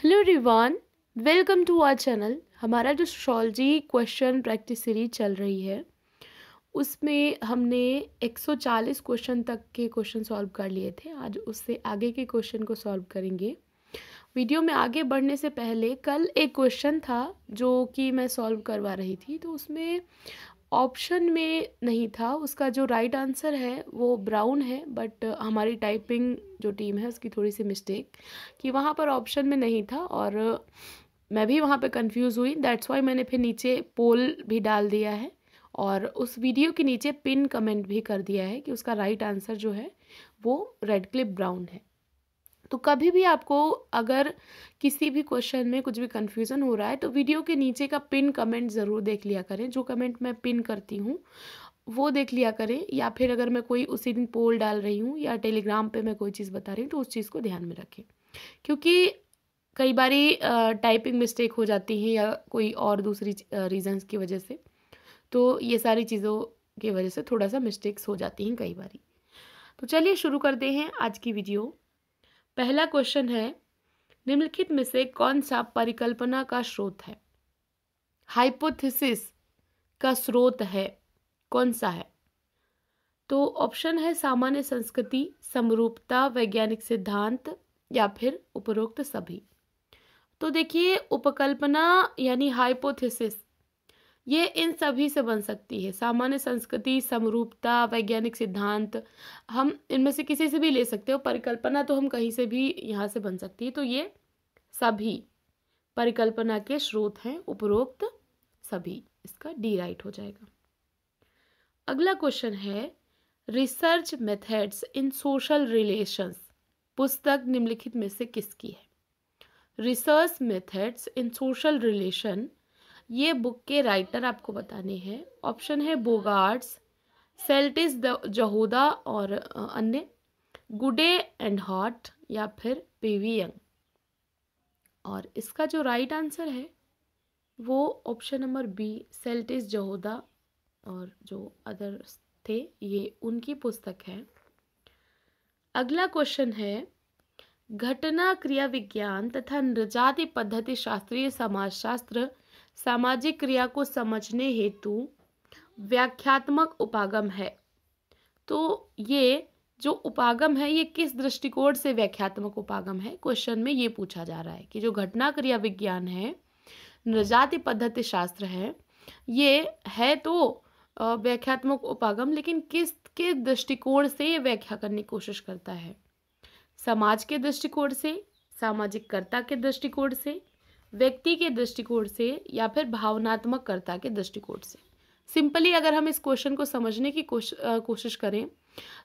Hello everyone, welcome to our channel. हमारा जो sociology question practice series चल रही है उसमें हमने 140 क्वेश्चन तक के क्वेश्चन सॉल्व कर लिए थे। आज उससे आगे के क्वेश्चन को सॉल्व करेंगे। वीडियो में आगे बढ़ने से पहले कल एक क्वेश्चन था जो कि मैं सॉल्व करवा रही थी, तो उसमें ऑप्शन में नहीं था। उसका जो राइट आंसर है वो ब्राउन है, बट हमारी टाइपिंग जो टीम है उसकी थोड़ी सी मिस्टेक कि वहाँ पर ऑप्शन में नहीं था और मैं भी वहाँ पे कंफ्यूज हुई। दैट्स वाई मैंने फिर नीचे पोल भी डाल दिया है और उस वीडियो के नीचे पिन कमेंट भी कर दिया है कि उसका राइट आंसर जो है वो रेड क्लिप ब्राउन है। तो कभी भी आपको अगर किसी भी क्वेश्चन में कुछ भी कन्फ्यूज़न हो रहा है तो वीडियो के नीचे का पिन कमेंट ज़रूर देख लिया करें। जो कमेंट मैं पिन करती हूँ वो देख लिया करें, या फिर अगर मैं कोई उसी दिन पोल डाल रही हूँ या टेलीग्राम पे मैं कोई चीज़ बता रही हूँ तो उस चीज़ को ध्यान में रखें, क्योंकि कई बारी टाइपिंग मिस्टेक हो जाती है या कोई और दूसरी रीजंस की वजह से, तो ये सारी चीज़ों की वजह से थोड़ा सा मिस्टेक्स हो जाती हैं कई बारी। तो चलिए शुरू करते हैं आज की वीडियो। पहला क्वेश्चन है, निम्नलिखित में से कौन सा परिकल्पना का स्रोत है? हाइपोथेसिस का स्रोत है, कौन सा है? तो ऑप्शन है सामान्य संस्कृति, समरूपता, वैज्ञानिक सिद्धांत या फिर उपरोक्त सभी। तो देखिए, उपकल्पना यानी हाइपोथेसिस ये इन सभी से बन सकती है। सामान्य संस्कृति, समरूपता, वैज्ञानिक सिद्धांत, हम इनमें से किसी से भी ले सकते हो। परिकल्पना तो हम कहीं से भी यहाँ से बन सकती है। तो ये सभी परिकल्पना के स्रोत हैं, उपरोक्त सभी। इसका डी राइट हो जाएगा। अगला क्वेश्चन है, research methods in social relations पुस्तक निम्नलिखित में से किसकी है? Research methods in social relation, ये बुक के राइटर आपको बताने हैं। ऑप्शन है बोगार्ट्स, सेल्टिस जहोदा और अन्य, गुडे एंड हॉट या फिर पीवी यंग। और इसका जो राइट आंसर है वो ऑप्शन नंबर बी, सेल्टिस जहोदा और जो अदर्स थे ये उनकी पुस्तक है। अगला क्वेश्चन है, घटना क्रिया विज्ञान तथा नृजाति पद्धति शास्त्रीय समाजशास्त्र सामाजिक क्रिया को समझने हेतु व्याख्यात्मक उपागम है। तो ये जो उपागम है ये किस दृष्टिकोण से व्याख्यात्मक उपागम है? क्वेश्चन में ये पूछा जा रहा है कि जो घटना क्रिया विज्ञान है, नृजाति पद्धति शास्त्र ये है तो व्याख्यात्मक उपागम, लेकिन किसके दृष्टिकोण से ये व्याख्या करने की कोशिश करता है? समाज के दृष्टिकोण से, सामाजिक कर्ता के दृष्टिकोण से, व्यक्ति के दृष्टिकोण से या फिर भावनात्मक कर्ता के दृष्टिकोण से। सिंपली अगर हम इस क्वेश्चन को समझने की कोशिश करें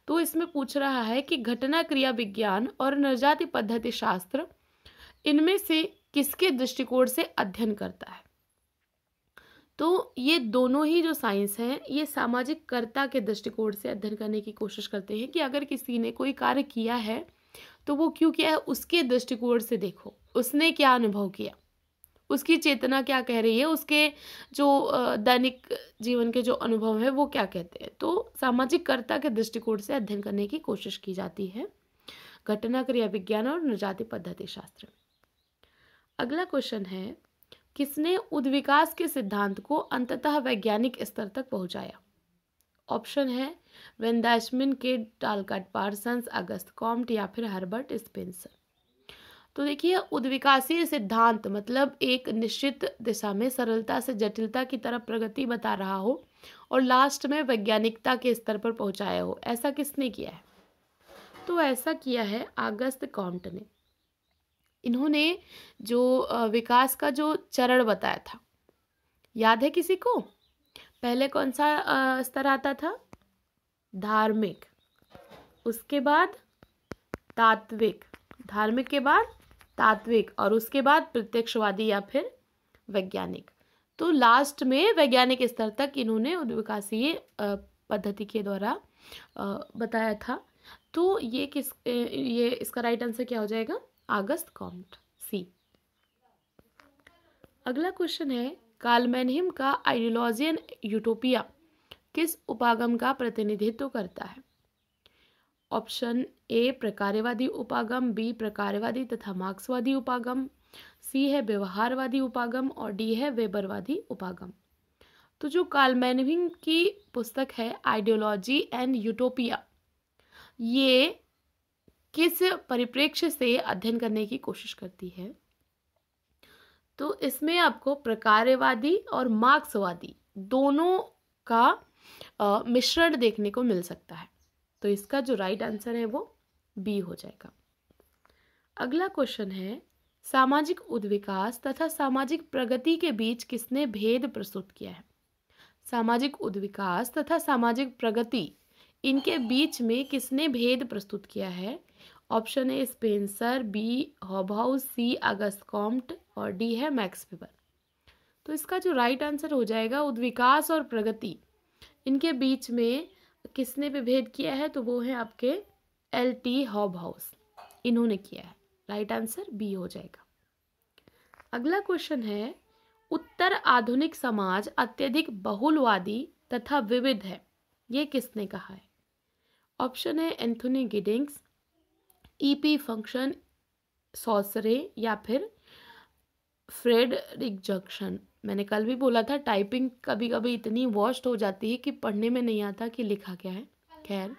तो इसमें पूछ रहा है कि घटना क्रिया विज्ञान और नृजाति पद्धति शास्त्र इनमें से किसके दृष्टिकोण से अध्ययन करता है? तो ये दोनों ही जो साइंस हैं ये सामाजिक कर्ता के दृष्टिकोण से अध्ययन करने की कोशिश करते हैं कि अगर किसी ने कोई कार्य किया है तो वो क्यों किया है, उसके दृष्टिकोण से देखो, उसने क्या अनुभव किया, उसकी चेतना क्या कह रही है, उसके जो दैनिक जीवन के जो अनुभव है वो क्या कहते हैं। तो सामाजिक कर्ता के दृष्टिकोण से अध्ययन करने की कोशिश की जाती है घटना क्रिया विज्ञान और नृजाति पद्धति शास्त्र में। अगला क्वेश्चन है, किसने उद्विकास के सिद्धांत को अंततः वैज्ञानिक स्तर तक पहुंचाया? ऑप्शन है वेन डैशमिन, के टालकाट पार्सन्स, अगस्त कॉम्ट या फिर हर्बर्ट स्पेंसर। तो देखिए, उद्विकासीय सिद्धांत मतलब एक निश्चित दिशा में सरलता से जटिलता की तरफ प्रगति बता रहा हो और लास्ट में वैज्ञानिकता के स्तर पर पहुंचाया हो। ऐसा किसने किया है? तो ऐसा किया है अगस्त कॉम्ट ने। इन्होंने जो विकास का जो चरण बताया था, याद है किसी को? पहले कौन सा स्तर आता था? धार्मिक, उसके बाद तात्विक, धार्मिक के बाद तात्विक और उसके बाद प्रत्यक्षवादी या फिर वैज्ञानिक। तो लास्ट में वैज्ञानिक स्तर तक इन्होंने उद्विकासीय पद्धति के द्वारा बताया था। तो ये इसका राइट आंसर क्या हो जाएगा? अगस्त कॉम्ट, सी। अगला क्वेश्चन है, कार्ल मैनहिम का आइडियोलॉजियन यूटोपिया किस उपागम का प्रतिनिधित्व करता है? ऑप्शन ए प्रकार्यवादी उपागम, बी प्रकार्यवादी तथा मार्क्सवादी उपागम, सी है व्यवहारवादी उपागम और डी है वेबरवादी उपागम। तो जो कार्ल की पुस्तक है आइडियोलॉजी एंड यूटोपिया, ये किस परिप्रेक्ष्य से अध्ययन करने की कोशिश करती है? तो इसमें आपको प्रकारवादी और मार्क्सवादी दोनों का मिश्रण देखने को मिल सकता है। तो इसका जो राइट आंसर है वो बी हो जाएगा। अगला क्वेश्चन है, सामाजिक उद्विकास तथा सामाजिक प्रगति के बीच किसने भेद प्रस्तुत किया है? सामाजिक उद्विकास तथा सामाजिक प्रगति, इनके बीच में किसने भेद प्रस्तुत किया है? Option A Spencer, B Hobhouse, C Auguste Comte और डी है मैक्स वेबर। तो इसका जो राइट आंसर हो जाएगा, उद्विकास और प्रगति इनके बीच में किसने विभेद किया है? तो वो है आपके एल.टी. हॉबहाउस, इन्होंने किया है। राइट आंसर बी हो जाएगा। अगला क्वेश्चन है, उत्तर आधुनिक समाज अत्यधिक बहुलवादी तथा विविध है, ये किसने कहा है? ऑप्शन है एंथोनी गिडिंग्स, ई.पी. फंक्शन, सॉसरे या फिर फ्रेडरिक जंक्शन। मैंने कल भी बोला था टाइपिंग कभी कभी इतनी वॉश्ड हो जाती है कि पढ़ने में नहीं आता कि लिखा क्या है। खैर,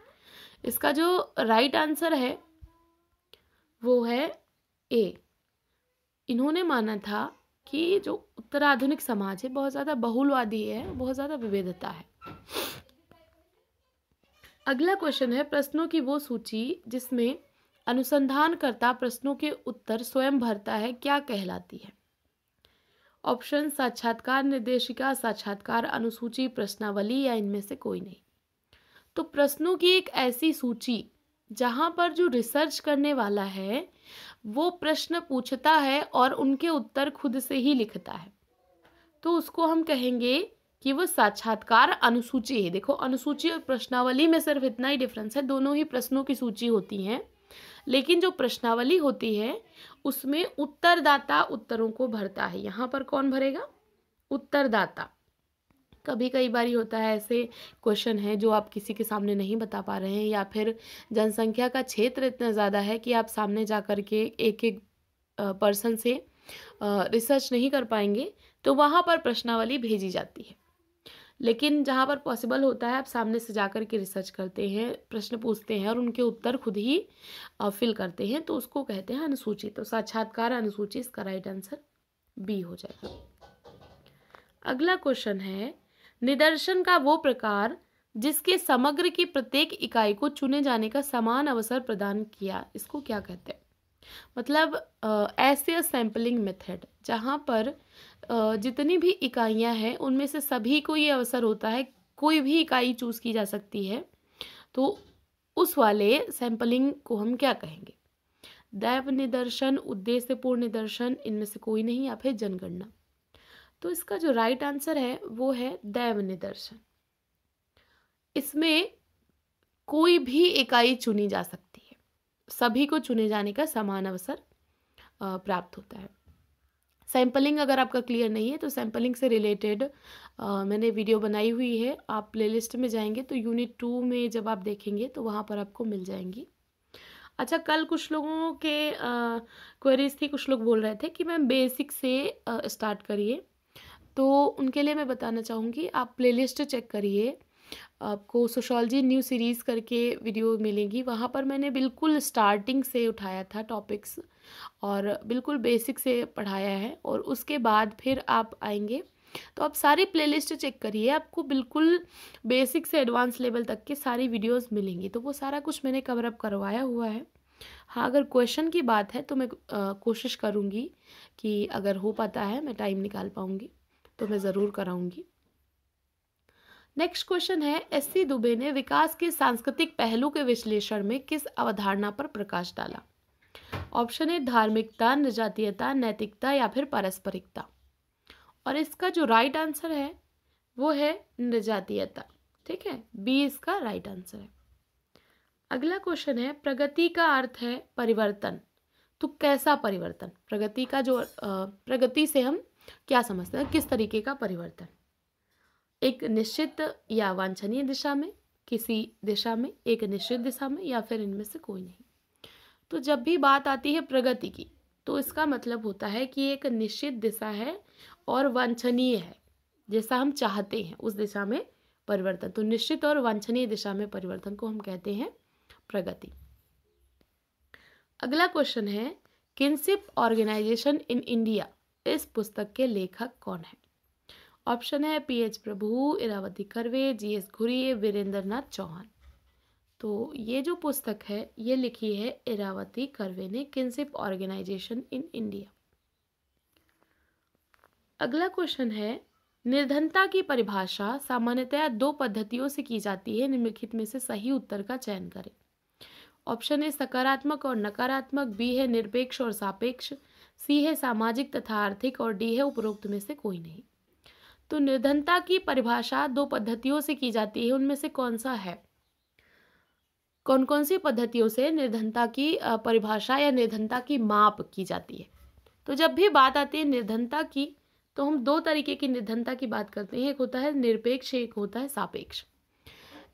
इसका जो राइट आंसर है वो है ए। इन्होंने माना था कि जो उत्तराधुनिक समाज है बहुत ज़्यादा बहुलवादी है, बहुत ज़्यादा विविधता है। अगला क्वेश्चन है, प्रश्नों की वो सूची जिसमें अनुसंधानकर्ता प्रश्नों के उत्तर स्वयं भरता है, क्या कहलाती है? ऑप्शन साक्षात्कार निर्देशिका, साक्षात्कार अनुसूची, प्रश्नावली या इनमें से कोई नहीं। तो प्रश्नों की एक ऐसी सूची जहां पर जो रिसर्च करने वाला है वो प्रश्न पूछता है और उनके उत्तर खुद से ही लिखता है, तो उसको हम कहेंगे कि वो साक्षात्कार अनुसूची है। देखो, अनुसूची और प्रश्नावली में सिर्फ इतना ही डिफरेंस है, दोनों ही प्रश्नों की सूची होती हैं, लेकिन जो प्रश्नावली होती है उसमें उत्तरदाता उत्तरों को भरता है। यहाँ पर कौन भरेगा? उत्तरदाता। कभी कई बार होता है ऐसे क्वेश्चन है जो आप किसी के सामने नहीं बता पा रहे हैं, या फिर जनसंख्या का क्षेत्र इतना ज़्यादा है कि आप सामने जा कर के एक एक पर्सन से रिसर्च नहीं कर पाएंगे, तो वहाँ पर प्रश्नावली भेजी जाती है। लेकिन जहाँ पर पॉसिबल होता है आप सामने से जाकर के रिसर्च करते हैं, प्रश्न पूछते हैं और उनके उत्तर खुद ही फिल करते हैं, तो उसको कहते हैं अनुसूची। तो साक्षात्कार अनुसूची इसका राइट आंसर बी हो जाएगा। अगला क्वेश्चन है, निदर्शन का वो प्रकार जिसके समग्र की प्रत्येक इकाई को चुने जाने का समान अवसर प्रदान किया, इसको क्या कहते हैं? मतलब ऐसे सैम्पलिंग मेथड जहाँ पर जितनी भी इकाइयाँ हैं उनमें से सभी को ये अवसर होता है, कोई भी इकाई चूज़ की जा सकती है, तो उस वाले सैम्पलिंग को हम क्या कहेंगे? दैव निदर्शन, उद्देश्यपूर्ण निदर्शन, इनमें से कोई नहीं, या फिर जनगणना। तो इसका जो राइट आंसर है वो है दैव निदर्शन। इसमें कोई भी इकाई चुनी जा सकती है, सभी को चुने जाने का समान अवसर प्राप्त होता है। सैम्पलिंग अगर आपका क्लियर नहीं है तो सैम्पलिंग से रिलेटेड मैंने वीडियो बनाई हुई है, आप प्लेलिस्ट में जाएंगे तो यूनिट 2 में जब आप देखेंगे तो वहाँ पर आपको मिल जाएंगी। अच्छा, कल कुछ लोगों के क्वेरीज थी, कुछ लोग बोल रहे थे कि मैम बेसिक से स्टार्ट करिए, तो उनके लिए मैं बताना चाहूँगी आप प्लेलिस्ट चेक करिए, आपको सोशोलॉजी न्यू सीरीज़ करके वीडियो मिलेगी, वहाँ पर मैंने बिल्कुल स्टार्टिंग से उठाया था टॉपिक्स और बिल्कुल बेसिक से पढ़ाया है, और उसके बाद फिर आप आएंगे तो आप सारी प्लेलिस्ट चेक करिए, आपको बिल्कुल बेसिक से एडवांस लेवल तक के सारी वीडियोस मिलेंगी, तो वो सारा कुछ मैंने कवर अप करवाया हुआ है। हाँ, अगर क्वेश्चन की बात है तो मैं कोशिश करूँगी कि अगर हो पाता है, मैं टाइम निकाल पाऊँगी तो मैं ज़रूर कराऊँगी। नेक्स्ट क्वेश्चन है, एस.सी. दुबे ने विकास के सांस्कृतिक पहलू के विश्लेषण में किस अवधारणा पर प्रकाश डाला? ऑप्शन है धार्मिकता, निजातीयता, नैतिकता या फिर पारस्परिकता। और इसका जो राइट आंसर है वो है निजातीयता। ठीक है, बी इसका राइट आंसर है। अगला क्वेश्चन है, प्रगति का अर्थ है परिवर्तन, तो कैसा परिवर्तन? प्रगति का जो प्रगति से हम क्या समझते हैं, किस तरीके का परिवर्तन? एक निश्चित या वांछनीय दिशा में, किसी दिशा में, एक निश्चित दिशा में, या फिर इनमें से कोई नहीं। तो जब भी बात आती है प्रगति की तो इसका मतलब होता है कि एक निश्चित दिशा है और वांछनीय है, जैसा हम चाहते हैं उस दिशा में परिवर्तन। तो निश्चित और वांछनीय दिशा में परिवर्तन को हम कहते हैं प्रगति। अगला क्वेश्चन है, किनशिप ऑर्गेनाइजेशन इन इंडिया, इस पुस्तक के लेखक कौन है? ऑप्शन है पीएच प्रभु, इरावती कर्वे, जीएस घुरी, वीरेंद्र नाथ चौहान। तो ये जो पुस्तक है ये लिखी है इरावती कर्वे ने, किनशिप ऑर्गेनाइजेशन इन इंडिया। अगला क्वेश्चन है, निर्धनता की परिभाषा सामान्यतया 2 पद्धतियों से की जाती है, निम्नलिखित में से सही उत्तर का चयन करें। ऑप्शन ए सकारात्मक और नकारात्मक, बी है निरपेक्ष और सापेक्ष, सी है सामाजिक तथा आर्थिक, और डी है उपरोक्त में से कोई नहीं। तो निर्धनता की परिभाषा 2 पद्धतियों से की जाती है, उनमें से कौन सा है? कौन कौन सी पद्धतियों से निर्धनता की परिभाषा या निर्धनता की माप की जाती है? तो जब भी बात आती है निर्धनता की, तो हम 2 तरीके की निर्धनता की बात करते हैं, एक होता है निरपेक्ष, एक होता है सापेक्ष।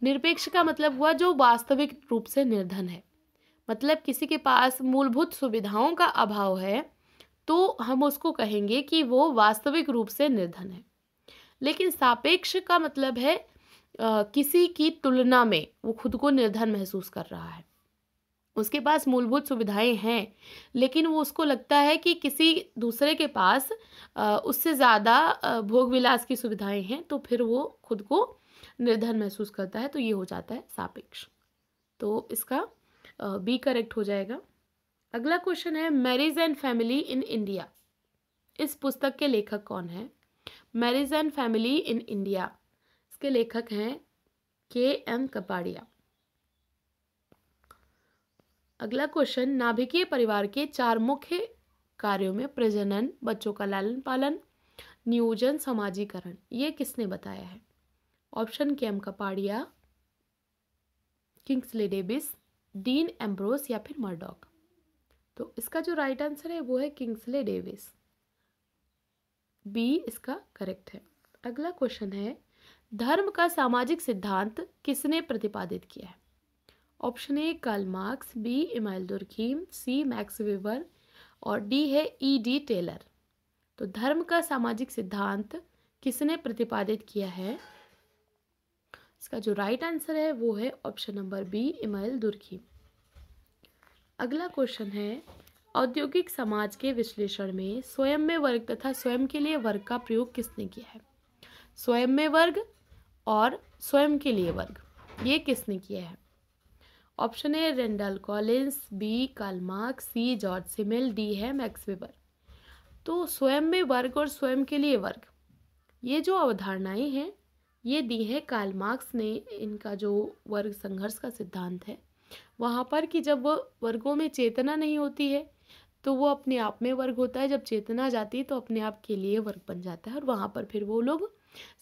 निरपेक्ष का मतलब हुआ जो वास्तविक रूप से निर्धन है, मतलब किसी के पास मूलभूत सुविधाओं का अभाव है तो हम उसको कहेंगे कि वो वास्तविक रूप से निर्धन है। लेकिन सापेक्ष का मतलब है किसी की तुलना में वो खुद को निर्धन महसूस कर रहा है, उसके पास मूलभूत सुविधाएं हैं लेकिन वो उसको लगता है कि किसी दूसरे के पास उससे ज़्यादा भोग विलास की सुविधाएं हैं, तो फिर वो खुद को निर्धन महसूस करता है, तो ये हो जाता है सापेक्ष। तो इसका बी करेक्ट हो जाएगा। अगला क्वेश्चन है, marriage and family in India, इस पुस्तक के लेखक कौन है? Marriage and family in India, इसके लेखक हैं के.एम. कपाड़िया। अगला क्वेश्चन, नाभिकीय परिवार के 4 मुख्य कार्यों में प्रजनन, बच्चों का लालन पालन, नियोजन, समाजीकरण, ये किसने बताया है? Option KM. Kapadia, Kingsley Davis, dean Ambrose या फिर मर्डॉक। तो इसका जो राइट आंसर है वो है किंग्सले डेविस, बी इसका करेक्ट है। अगला क्वेश्चन है, धर्म का सामाजिक सिद्धांत किसने प्रतिपादित किया है? Option A Karl Marx, B Emanuel Durkheim, C Max Weber, और डी है ई.डी. टेलर। तो धर्म का सामाजिक सिद्धांत किसने प्रतिपादित किया है? इसका जो राइट आंसर है वो है option number B Emanuel Durkheim. अगला क्वेश्चन है, औद्योगिक समाज के विश्लेषण में स्वयं में वर्ग तथा स्वयं के लिए वर्ग का प्रयोग किसने किया है? स्वयं में वर्ग और स्वयं के लिए वर्ग, ये किसने किया है? Option A Randall Collins, B Karl Marx, C George Simmel, D है मैक्स वेबर। तो स्वयं में वर्ग और स्वयं के लिए वर्ग, ये जो अवधारणाएं हैं ये दी है कार्ल मार्क्स ने। इनका जो वर्ग संघर्ष का सिद्धांत है वहाँ पर कि जब वो वर्गों में चेतना नहीं होती है तो वो अपने आप में वर्ग होता है, जब चेतना जाती है तो अपने आप के लिए वर्ग बन जाता है, और वहाँ पर फिर वो लोग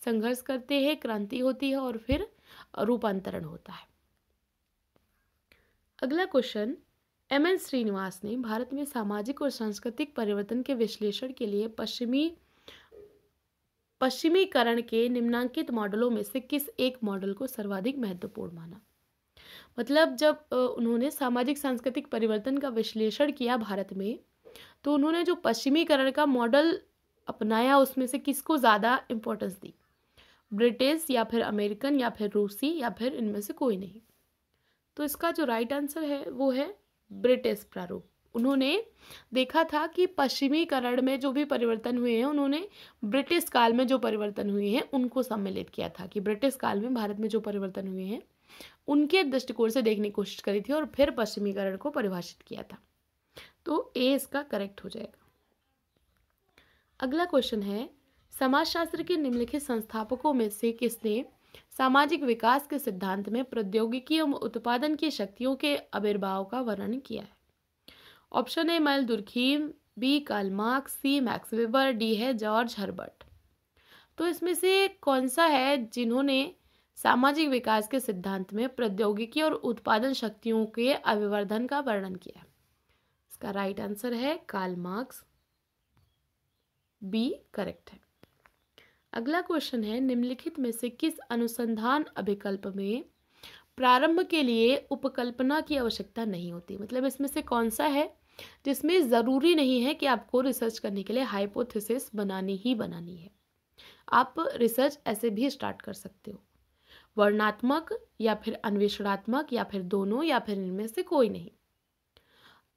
संघर्ष करते हैं, क्रांति होती है और फिर रूपांतरण होता है। अगला क्वेश्चन, एम.एन. श्रीनिवास ने भारत में सामाजिक और सांस्कृतिक परिवर्तन के विश्लेषण के लिए पश्चिमीकरण के निम्नांकित मॉडलों में से किस एक मॉडल को सर्वाधिक महत्वपूर्ण माना? मतलब जब उन्होंने सामाजिक सांस्कृतिक परिवर्तन का विश्लेषण किया भारत में, तो उन्होंने जो पश्चिमीकरण का मॉडल अपनाया उसमें से किसको ज़्यादा इम्पोर्टेंस दी? ब्रिटिश या फिर अमेरिकन या फिर रूसी या फिर इनमें से कोई नहीं? तो इसका जो राइट आंसर है वो है ब्रिटिश प्रारूप। उन्होंने देखा था कि पश्चिमीकरण में जो भी परिवर्तन हुए हैं उन्होंने ब्रिटिश काल में जो परिवर्तन हुए हैं उनको सम्मिलित किया था, कि ब्रिटिश काल में भारत में जो परिवर्तन हुए हैं उनके दृष्टिकोण से देखने की कोशिश करी थी और फिर पश्चिमीकरण को परिभाषित किया था। तो ए इसका करेक्ट हो जाएगा। अगला क्वेश्चन है, समाजशास्त्र के निम्नलिखित संस्थापकों में से किसने सामाजिक विकास के सिद्धांत में प्रौद्योगिकी एवं उत्पादन की शक्तियों के आविर्भाव का वर्णन किया है? Option A Emanuel Durkheim, B Karl Marx, C Max Weber, D है जॉर्ज हर्बर्ट। तो इसमें से कौन सा है जिन्होंने सामाजिक विकास के सिद्धांत में प्रौद्योगिकी और उत्पादन शक्तियों के अभिवर्धन का वर्णन किया है? इसका राइट आंसर है कार्ल मार्क्स, बी करेक्ट है। अगला क्वेश्चन है, निम्नलिखित में से किस अनुसंधान अभिकल्प में प्रारंभ के लिए उपकल्पना की आवश्यकता नहीं होती? मतलब इसमें से कौन सा है जिसमें ज़रूरी नहीं है कि आपको रिसर्च करने के लिए हाइपोथेसिस बनानी ही बनानी है। आप रिसर्च ऐसे भी स्टार्ट कर सकते हो, वर्णनात्मक या फिर अन्वेषणात्मक या फिर दोनों या फिर इनमें से कोई नहीं।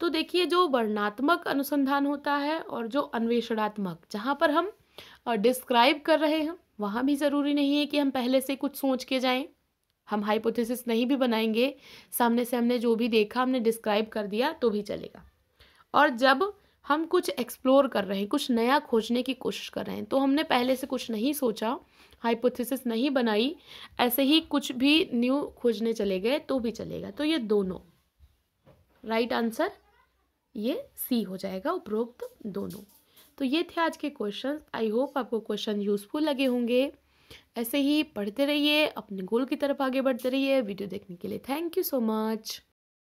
तो देखिए, जो वर्णनात्मक अनुसंधान होता है और जो अन्वेषणात्मक, जहाँ पर हम डिस्क्राइब कर रहे हैं, वहाँ भी ज़रूरी नहीं है कि हम पहले से कुछ सोच के जाएं। हम हाइपोथेसिस नहीं भी बनाएंगे, सामने से हमने जो भी देखा हमने डिस्क्राइब कर दिया तो भी चलेगा। और जब हम कुछ एक्सप्लोर कर रहे हैं, कुछ नया खोजने की कोशिश कर रहे हैं, तो हमने पहले से कुछ नहीं सोचा, हाइपोथेसिस नहीं बनाई, ऐसे ही कुछ भी न्यू खोजने चले गए तो भी चलेगा। तो ये दोनों, राइट आंसर ये सी हो जाएगा, उपरोक्त दोनों। तो ये थे आज के क्वेश्चन। आई होप आपको क्वेश्चन यूजफुल लगे होंगे। ऐसे ही पढ़ते रहिए, अपने गोल की तरफ आगे बढ़ते रहिए। वीडियो देखने के लिए थैंक यू सो मच।